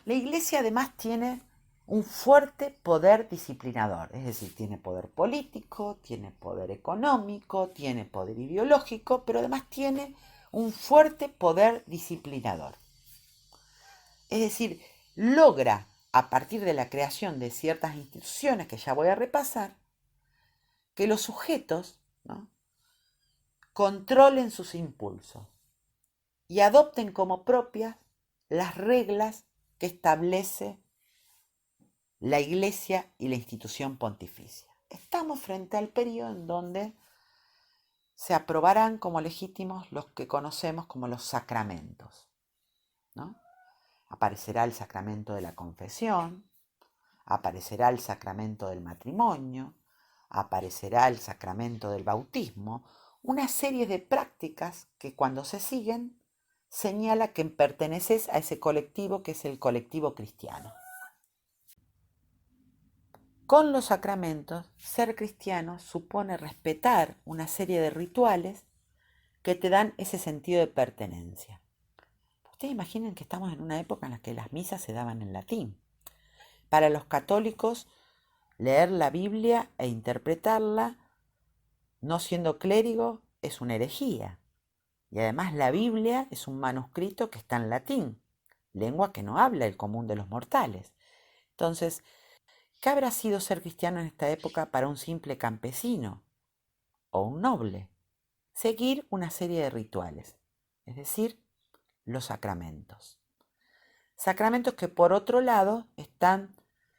La Iglesia además tiene un fuerte poder disciplinador, es decir, tiene poder político, tiene poder económico, tiene poder ideológico, pero además tiene un fuerte poder disciplinador. Es decir, logra, a partir de la creación de ciertas instituciones que ya voy a repasar, que los sujetos, ¿no?, controlen sus impulsos y adopten como propias las reglas que establece la Iglesia y la institución pontificia. Estamos frente al periodo en donde se aprobarán como legítimos los que conocemos como los sacramentos, ¿no? Aparecerá el sacramento de la confesión, aparecerá el sacramento del matrimonio, aparecerá el sacramento del bautismo, una serie de prácticas que cuando se siguen señala que perteneces a ese colectivo que es el colectivo cristiano. Con los sacramentos, ser cristiano supone respetar una serie de rituales que te dan ese sentido de pertenencia. Ustedes imaginen que estamos en una época en la que las misas se daban en latín. Para los católicos, leer la Biblia e interpretarla, no siendo clérigo, es una herejía. Y además la Biblia es un manuscrito que está en latín, lengua que no habla el común de los mortales. Entonces, ¿qué habrá sido ser cristiano en esta época para un simple campesino o un noble? Seguir una serie de rituales, es decir, los sacramentos. Sacramentos que por otro lado están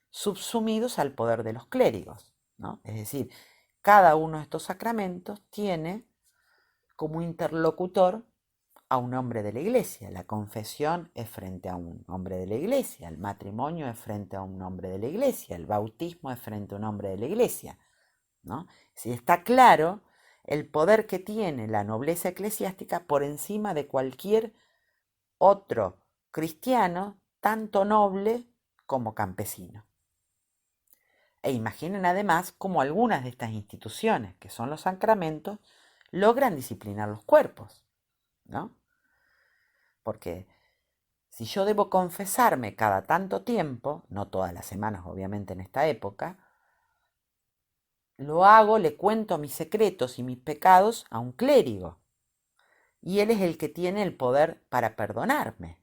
subsumidos al poder de los clérigos, ¿no? Es decir, cada uno de estos sacramentos tiene como interlocutor a un hombre de la iglesia. La confesión es frente a un hombre de la iglesia, el matrimonio es frente a un hombre de la iglesia, el bautismo es frente a un hombre de la iglesia, ¿no? Si está claro el poder que tiene la nobleza eclesiástica por encima de cualquier otro cristiano, tanto noble como campesino. E imaginen además cómo algunas de estas instituciones, que son los sacramentos, logran disciplinar los cuerpos, ¿no? Porque si yo debo confesarme cada tanto tiempo, no todas las semanas obviamente en esta época, lo hago, le cuento mis secretos y mis pecados a un clérigo. Y él es el que tiene el poder para perdonarme.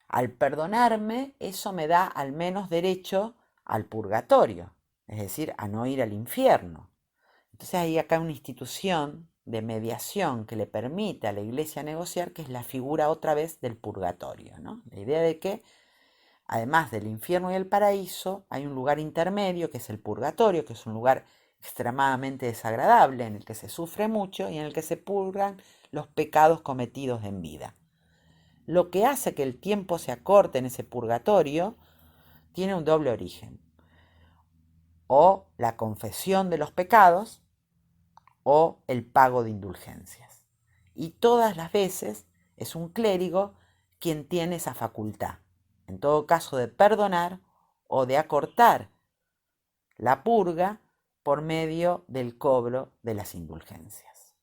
Al perdonarme, eso me da al menos derecho al purgatorio, es decir, a no ir al infierno. Entonces hay acá una institución de mediación que le permite a la iglesia negociar, que es la figura otra vez del purgatorio, ¿no? La idea de que, además del infierno y el paraíso, hay un lugar intermedio, que es el purgatorio, que es un lugar extremadamente desagradable, en el que se sufre mucho y en el que se purgan los pecados cometidos en vida. Lo que hace que el tiempo se acorte en ese purgatorio tiene un doble origen: o la confesión de los pecados o el pago de indulgencias. Y todas las veces es un clérigo quien tiene esa facultad, en todo caso de perdonar o de acortar la purga por medio del cobro de las indulgencias.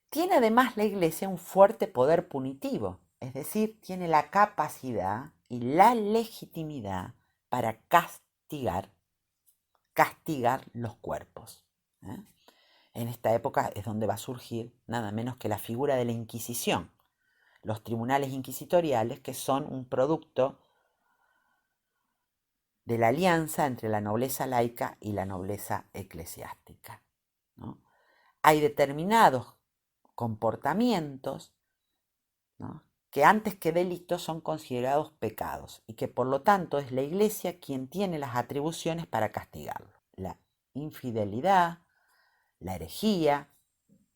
Tiene además la Iglesia un fuerte poder punitivo, es decir, tiene la capacidad y la legitimidad para castigar los cuerpos, ¿eh? En esta época es donde va a surgir nada menos que la figura de la Inquisición, los tribunales inquisitoriales, que son un producto de la alianza entre la nobleza laica y la nobleza eclesiástica, ¿no? Hay determinados comportamientos, ¿no?, que antes que delitos son considerados pecados y que por lo tanto es la Iglesia quien tiene las atribuciones para castigarlo. La infidelidad, la herejía,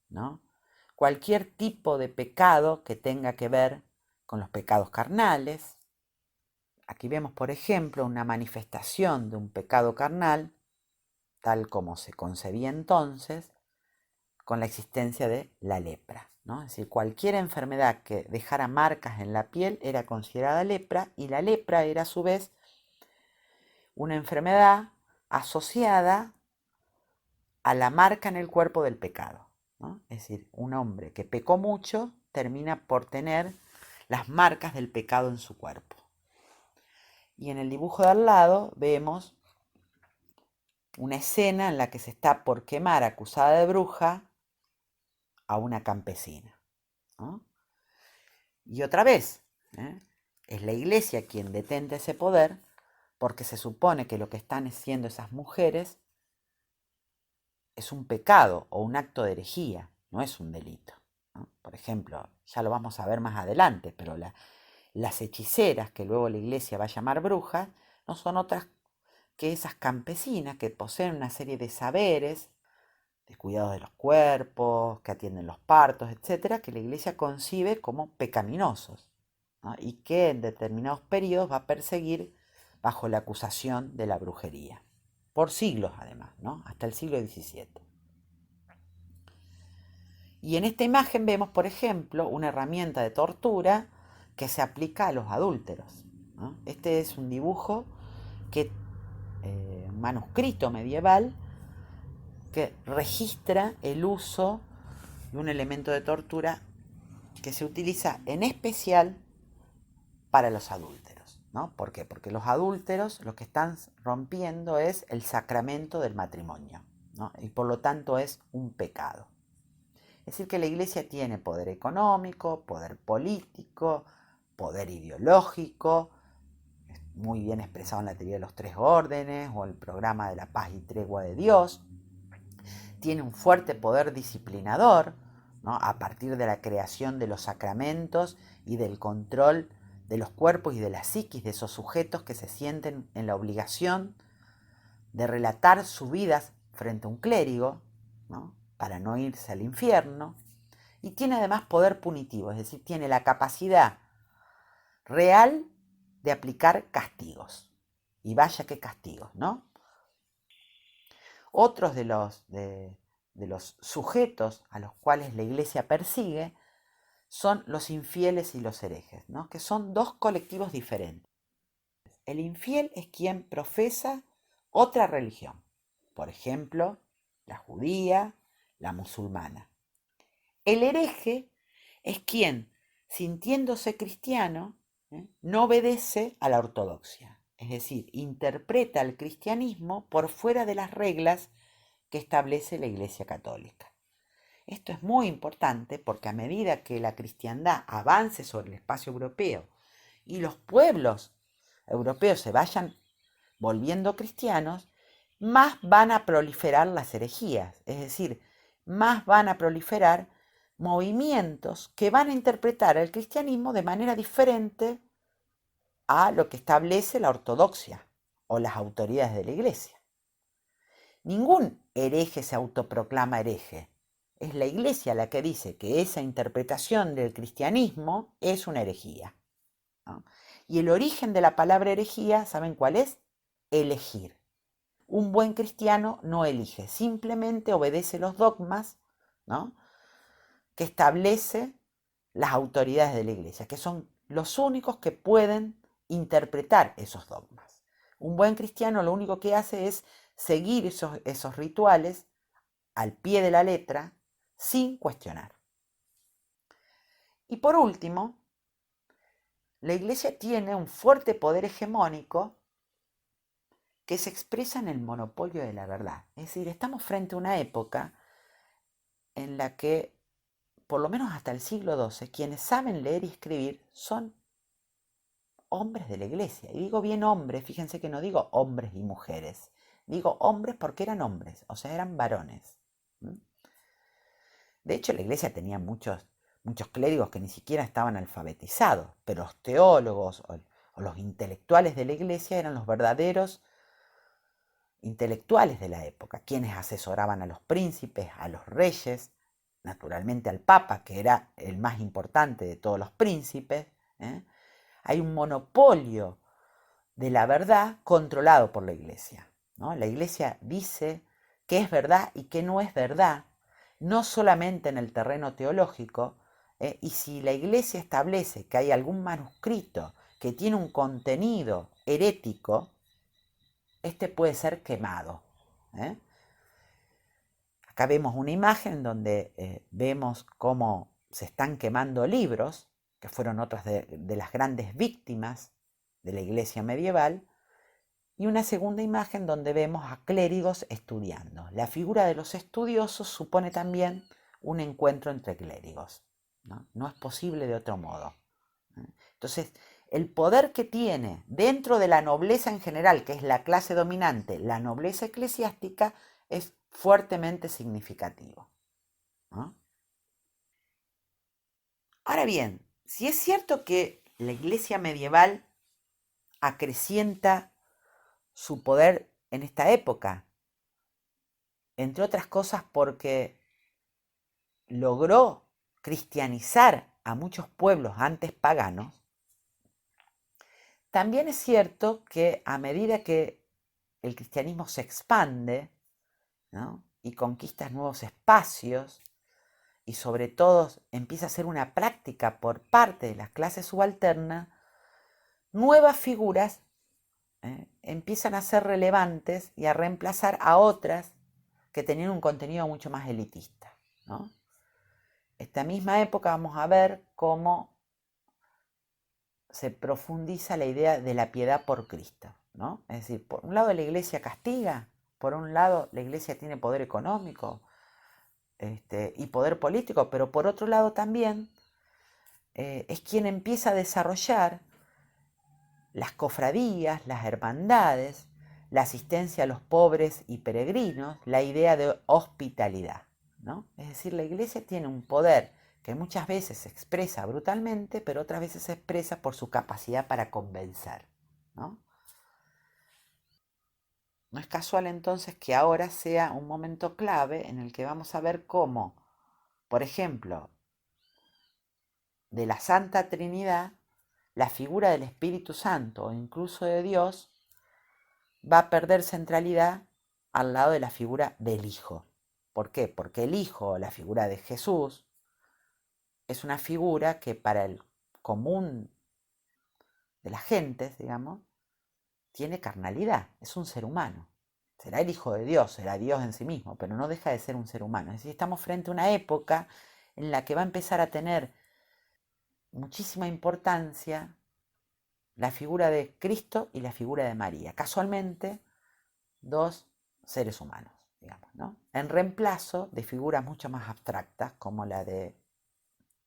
¿no?, cualquier tipo de pecado que tenga que ver con los pecados carnales. Aquí vemos, por ejemplo, una manifestación de un pecado carnal, tal como se concebía entonces, con la existencia de la lepra, ¿no? Es decir, cualquier enfermedad que dejara marcas en la piel era considerada lepra, y la lepra era a su vez una enfermedad asociada a la marca en el cuerpo del pecado, ¿no? Es decir, un hombre que pecó mucho termina por tener las marcas del pecado en su cuerpo. Y en el dibujo de al lado vemos una escena en la que se está por quemar, acusada de bruja, a una campesina, ¿no? Y otra vez, es la iglesia quien detenta ese poder, porque se supone que lo que están haciendo esas mujeres es un pecado o un acto de herejía, no es un delito, ¿no? Por ejemplo, ya lo vamos a ver más adelante, pero las hechiceras, que luego la iglesia va a llamar brujas, no son otras que esas campesinas que poseen una serie de saberes, de cuidado de los cuerpos, que atienden los partos, etcétera, que la iglesia concibe como pecaminosos, ¿no? Y que en determinados periodos va a perseguir bajo la acusación de la brujería. Por siglos además, ¿no? Hasta el siglo XVII. Y en esta imagen vemos, por ejemplo, una herramienta de tortura que se aplica a los adúlteros, ¿no? Este es un dibujo, un manuscrito medieval, que registra el uso de un elemento de tortura que se utiliza en especial para los adúlteros, ¿no? ¿Por qué? Porque los adúlteros lo que están rompiendo es el sacramento del matrimonio, ¿no? Y por lo tanto es un pecado. Es decir, que la iglesia tiene poder económico, poder político, poder ideológico, muy bien expresado en la teoría de los tres órdenes o el programa de la paz y tregua de Dios. Tiene un fuerte poder disciplinador, ¿no? A partir de la creación de los sacramentos y del control de los cuerpos y de la psiquis de esos sujetos que se sienten en la obligación de relatar sus vidas frente a un clérigo, ¿no? Para no irse al infierno. Y tiene además poder punitivo, es decir, tiene la capacidad real de aplicar castigos. Y vaya qué castigos, ¿no? Otros de los sujetos a los cuales la iglesia persigue son los infieles y los herejes, ¿no? Que son dos colectivos diferentes. El infiel es quien profesa otra religión, por ejemplo, la judía, la musulmana. El hereje es quien, sintiéndose cristiano, no obedece a la ortodoxia, es decir, interpreta el cristianismo por fuera de las reglas que establece la Iglesia Católica. Esto es muy importante porque a medida que la cristiandad avance sobre el espacio europeo y los pueblos europeos se vayan volviendo cristianos, más van a proliferar las herejías, es decir, más van a proliferar movimientos que van a interpretar el cristianismo de manera diferente a lo que establece la ortodoxia o las autoridades de la iglesia. Ningún hereje se autoproclama hereje. Es la iglesia la que dice que esa interpretación del cristianismo es una herejía, ¿no? Y el origen de la palabra herejía, ¿saben cuál es? Elegir. Un buen cristiano no elige, simplemente obedece los dogmas, ¿no? Que establece las autoridades de la iglesia, que son los únicos que pueden interpretar esos dogmas. Un buen cristiano lo único que hace es seguir esos rituales al pie de la letra sin cuestionar. Y por último, la iglesia tiene un fuerte poder hegemónico que se expresa en el monopolio de la verdad. Es decir, estamos frente a una época en la que, por lo menos hasta el siglo XII, quienes saben leer y escribir son hombres de la iglesia. Y digo bien hombres, fíjense que no digo hombres y mujeres. Digo hombres porque eran hombres, o sea, eran varones. De hecho, la iglesia tenía muchos clérigos que ni siquiera estaban alfabetizados, pero los teólogos o los intelectuales de la iglesia eran los verdaderos intelectuales de la época, quienes asesoraban a los príncipes, a los reyes, naturalmente al papa, que era el más importante de todos los príncipes. Hay un monopolio de la verdad controlado por la iglesia, ¿no? La iglesia dice qué es verdad y qué no es verdad, no solamente en el terreno teológico, y si la iglesia establece que hay algún manuscrito que tiene un contenido herético, este puede ser quemado. Acá vemos una imagen donde vemos cómo se están quemando libros, que fueron otras de las grandes víctimas de la iglesia medieval, y una segunda imagen donde vemos a clérigos estudiando. La figura de los estudiosos supone también un encuentro entre clérigos. No es posible de otro modo. Entonces, el poder que tiene dentro de la nobleza en general, que es la clase dominante, la nobleza eclesiástica, es fuertemente significativo, ¿no? Ahora bien, si es cierto que la iglesia medieval acrecienta su poder en esta época, entre otras cosas porque logró cristianizar a muchos pueblos antes paganos, también es cierto que a medida que el cristianismo se expande, ¿no?, y conquista nuevos espacios, y sobre todo empieza a ser una práctica por parte de las clases subalternas, nuevas figuras empiezan a ser relevantes y a reemplazar a otras que tenían un contenido mucho más elitista, ¿no? Esta misma época vamos a ver cómo se profundiza la idea de la piedad por Cristo, ¿no? Es decir, por un lado la iglesia castiga, por un lado la iglesia tiene poder económico y poder político, pero por otro lado también es quien empieza a desarrollar las cofradías, las hermandades, la asistencia a los pobres y peregrinos, la idea de hospitalidad, ¿no? Es decir, la iglesia tiene un poder que muchas veces se expresa brutalmente, pero otras veces se expresa por su capacidad para convencer, ¿no? No es casual entonces que ahora sea un momento clave en el que vamos a ver cómo, por ejemplo, de la Santa Trinidad, la figura del Espíritu Santo o incluso de Dios va a perder centralidad al lado de la figura del Hijo. ¿Por qué? Porque el Hijo, la figura de Jesús, es una figura que para el común de las gentes, digamos, tiene carnalidad, es un ser humano. Será el Hijo de Dios, será Dios en sí mismo, pero no deja de ser un ser humano. Es decir, estamos frente a una época en la que va a empezar a tener muchísima importancia la figura de Cristo y la figura de María. Casualmente, dos seres humanos, digamos, ¿no? En reemplazo de figuras mucho más abstractas como la de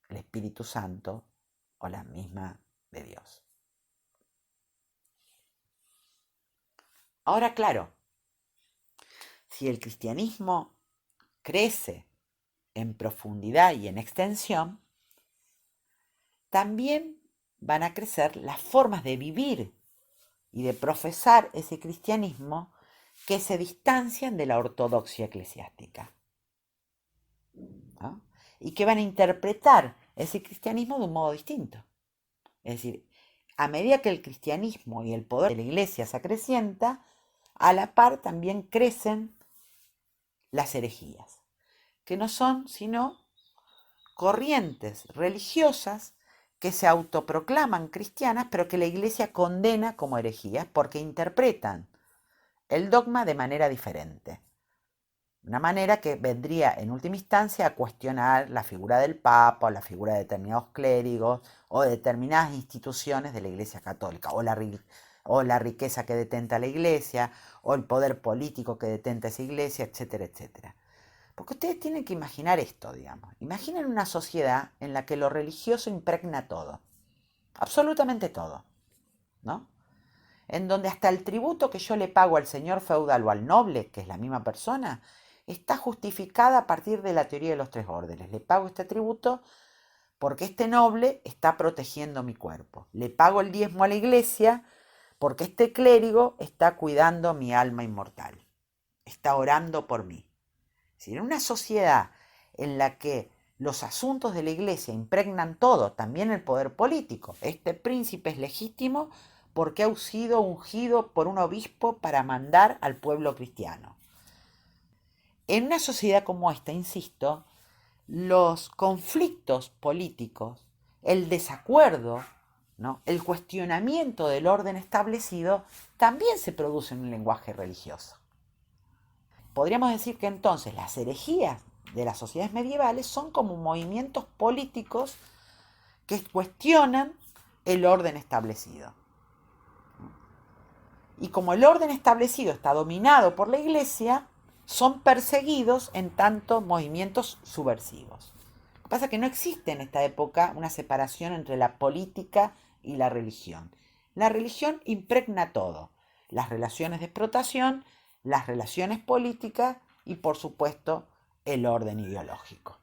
el Espíritu Santo o la misma de Dios. Ahora, claro, si el cristianismo crece en profundidad y en extensión, también van a crecer las formas de vivir y de profesar ese cristianismo que se distancian de la ortodoxia eclesiástica, ¿no? Y que van a interpretar ese cristianismo de un modo distinto. Es decir, a medida que el cristianismo y el poder de la iglesia se acrecienta, a la par también crecen las herejías, que no son sino corrientes religiosas que se autoproclaman cristianas, pero que la iglesia condena como herejías porque interpretan el dogma de manera diferente. Una manera que vendría en última instancia a cuestionar la figura del Papa o la figura de determinados clérigos o de determinadas instituciones de la Iglesia Católica, o la riqueza que detenta la Iglesia, o el poder político que detenta esa Iglesia, etcétera, etcétera. Porque ustedes tienen que imaginar esto, digamos. Imaginen una sociedad en la que lo religioso impregna todo, absolutamente todo, ¿no? En donde hasta el tributo que yo le pago al señor feudal o al noble, que es la misma persona, está justificada a partir de la teoría de los tres órdenes. Le pago este tributo porque este noble está protegiendo mi cuerpo. Le pago el diezmo a la iglesia porque este clérigo está cuidando mi alma inmortal. Está orando por mí. Si en una sociedad en la que los asuntos de la iglesia impregnan todo, también el poder político, este príncipe es legítimo porque ha sido ungido por un obispo para mandar al pueblo cristiano. En una sociedad como esta, insisto, los conflictos políticos, el desacuerdo, ¿no?, el cuestionamiento del orden establecido, también se produce en un lenguaje religioso. Podríamos decir que entonces las herejías de las sociedades medievales son como movimientos políticos que cuestionan el orden establecido. Y como el orden establecido está dominado por la Iglesia, son perseguidos en tanto movimientos subversivos. Lo que pasa es que no existe en esta época una separación entre la política y la religión. La religión impregna todo, las relaciones de explotación, las relaciones políticas y, por supuesto, el orden ideológico.